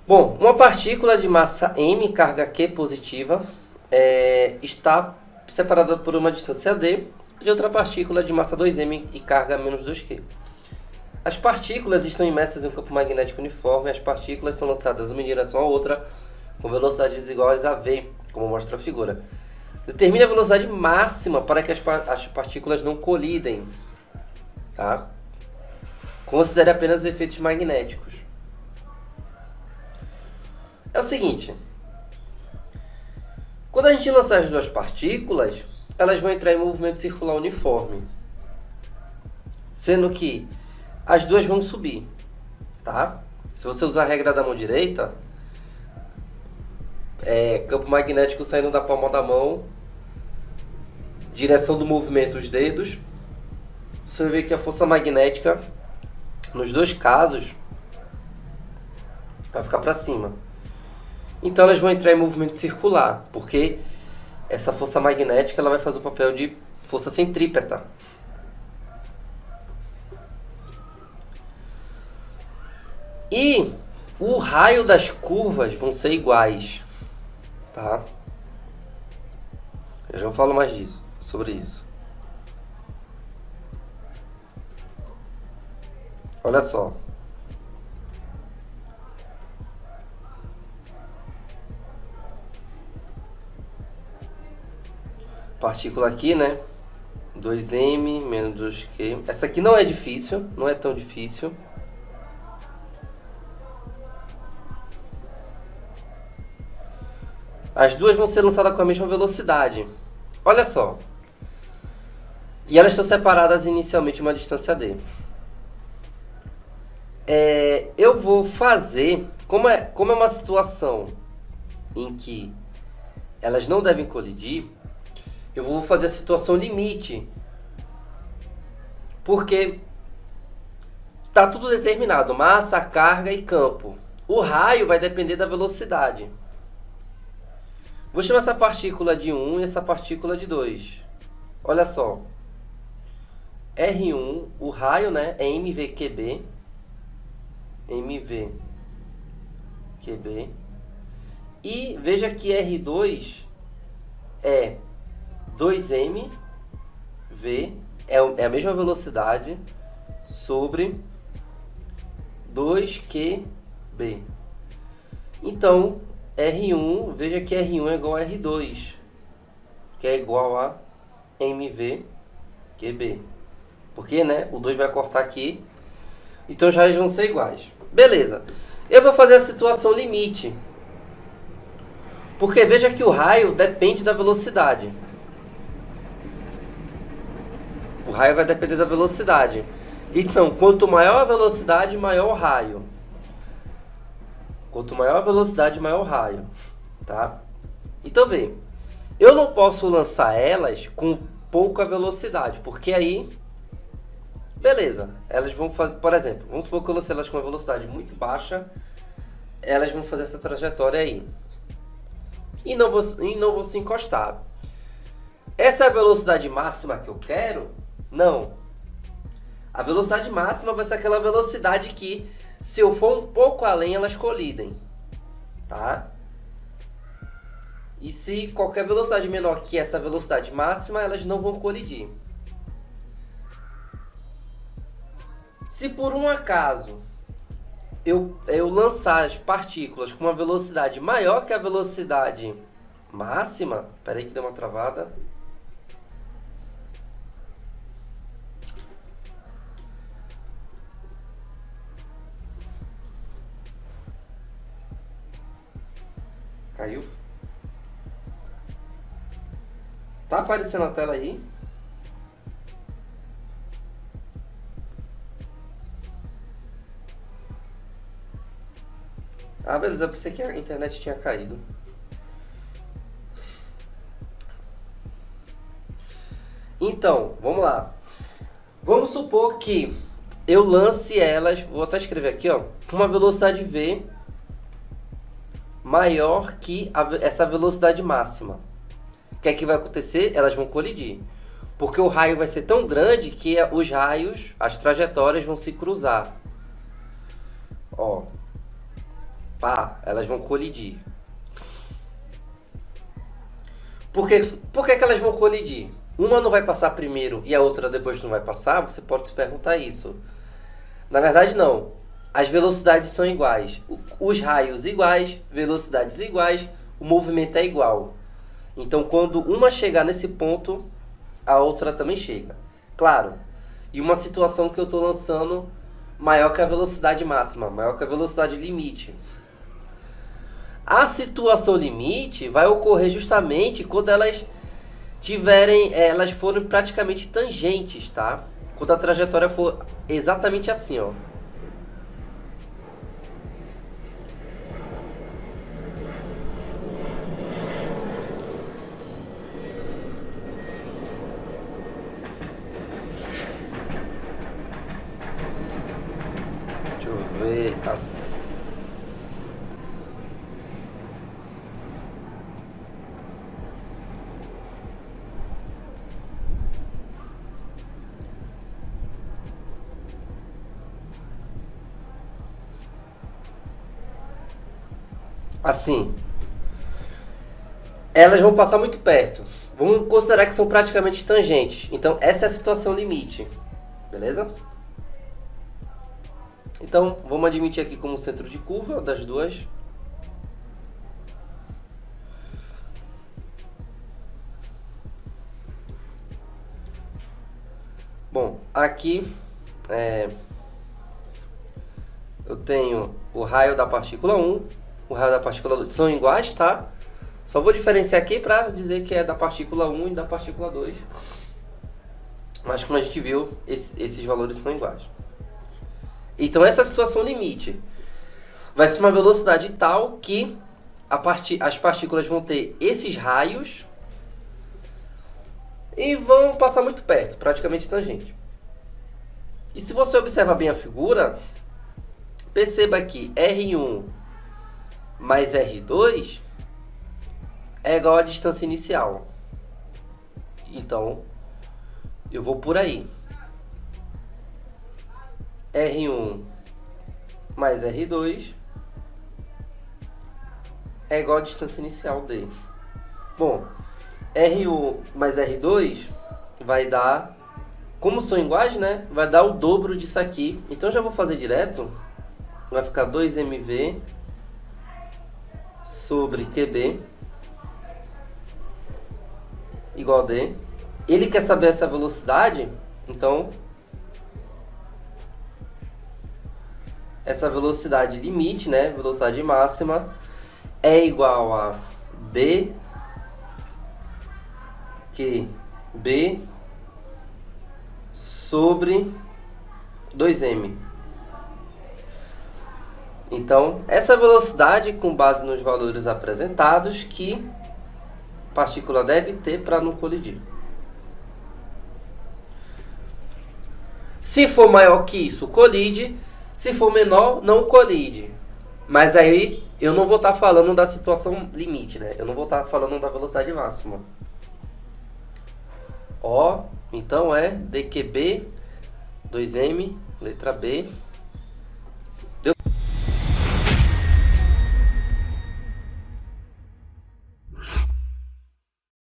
Bom, uma partícula de massa m, carga Q positiva, está separada por uma distância d de outra partícula de massa 2m e carga menos 2Q. As partículas estão imersas em um campo magnético uniforme, as partículas são lançadas uma em direção à outra com velocidades iguais a v, como mostra a figura. Determine a velocidade máxima para que as partículas não colidem. Tá? Considere apenas os efeitos magnéticos. É o seguinte, quando a gente lançar as duas partículas, elas vão entrar em movimento circular uniforme, sendo que as duas vão subir, tá? Se você usar a regra da mão direita, campo magnético saindo da palma da mão, direção do movimento os dedos, você vai ver que a força magnética, nos dois casos, vai ficar para cima. Então elas vão entrar em movimento circular, porque essa força magnética ela vai fazer o papel de força centrípeta. E o raio das curvas vão ser iguais, tá? Eu já falo mais sobre isso. Olha só. Partícula aqui, né? 2m menos 2Q. Essa aqui não é difícil, não é tão difícil. As duas vão ser lançadas com a mesma velocidade. Olha só. E elas estão separadas inicialmente uma distância d. Eu vou fazer, como é uma situação em que elas não devem colidir, eu vou fazer a situação limite, porque está tudo determinado, massa, carga e campo. O raio vai depender da velocidade. Vou chamar essa partícula de 1 e essa partícula de 2. Olha só. R1, o raio, né, é mvQB. mvQB. E veja que R2 é 2mv, é a mesma velocidade, sobre 2qb. Então, R1, veja que R1 é igual a R2, que é igual a mvqb. Porque, né, o 2 vai cortar aqui, então os raios vão ser iguais. Beleza. Eu vou fazer a situação limite, porque veja que o raio depende da velocidade. O raio vai depender da velocidade. Então, quanto maior a velocidade, maior o raio. Quanto maior a velocidade, maior o raio. Tá? Então, vê. Eu não posso lançar elas com pouca velocidade, porque aí... Beleza. Elas vão fazer... Por exemplo, vamos supor que eu lancei elas com uma velocidade muito baixa. Elas vão fazer essa trajetória aí. E não vou se encostar. Essa é a velocidade máxima que eu quero? Não. A velocidade máxima vai ser aquela velocidade que, se eu for um pouco além, elas colidem. Tá? E se qualquer velocidade menor que essa velocidade máxima, elas não vão colidir. Se por um acaso eu lançar as partículas com uma velocidade maior que a velocidade máxima... Espera aí que deu uma travada. Caiu? Tá aparecendo na tela aí? Ah, beleza. Eu pensei que a internet tinha caído. Então, vamos lá. Vamos supor que eu lance elas, vou até escrever aqui, ó, com uma velocidade v maior que essa velocidade máxima. O que é que vai acontecer? Elas vão colidir. Porque o raio vai ser tão grande que os raios, as trajetórias vão se cruzar. Ó. Pá, elas vão colidir. Por que elas vão colidir? Uma não vai passar primeiro e a outra depois não vai passar? Você pode se perguntar isso. Na verdade, não. As velocidades são iguais. Os raios iguais, velocidades iguais, o movimento é igual. Então, quando uma chegar nesse ponto, a outra também chega. Claro, e uma situação que eu estou lançando maior que a velocidade máxima, maior que a velocidade limite. A situação limite vai ocorrer justamente quando elas forem praticamente tangentes, tá? Quando a trajetória for exatamente assim, ó. Deixa eu ver assim. Elas vão passar muito perto. Vamos considerar que são praticamente tangentes. Então, essa é a situação limite. Beleza? Então, vamos admitir aqui como centro de curva das duas. Bom, aqui eu tenho o raio da partícula 1, o raio da partícula 2. São iguais, tá? Só vou diferenciar aqui para dizer que é da partícula 1 e da partícula 2. Mas como a gente viu, esses valores são iguais. Então essa é a situação limite. Vai ser uma velocidade tal que as partículas vão ter esses raios e vão passar muito perto, praticamente tangente. E se você observar bem a figura, perceba que R1 mais R2 é igual à distância inicial. Então, eu vou por aí. R1 mais R2 é igual à distância inicial D. Bom, R1 mais R2 vai dar, como são iguais, né? Vai dar o dobro disso aqui. Então, já vou fazer direto. Vai ficar 2mv sobre QB igual a D. Ele quer saber essa velocidade, então essa velocidade limite, né, velocidade máxima, é igual a D QB sobre 2m. Então, essa velocidade com base nos valores apresentados que a partícula deve ter para não colidir. Se for maior que isso, colide. Se for menor, não colide. Mas aí eu não vou estar falando da situação limite, né? Eu não vou estar falando da velocidade máxima. Ó, então é dQb 2m, letra B,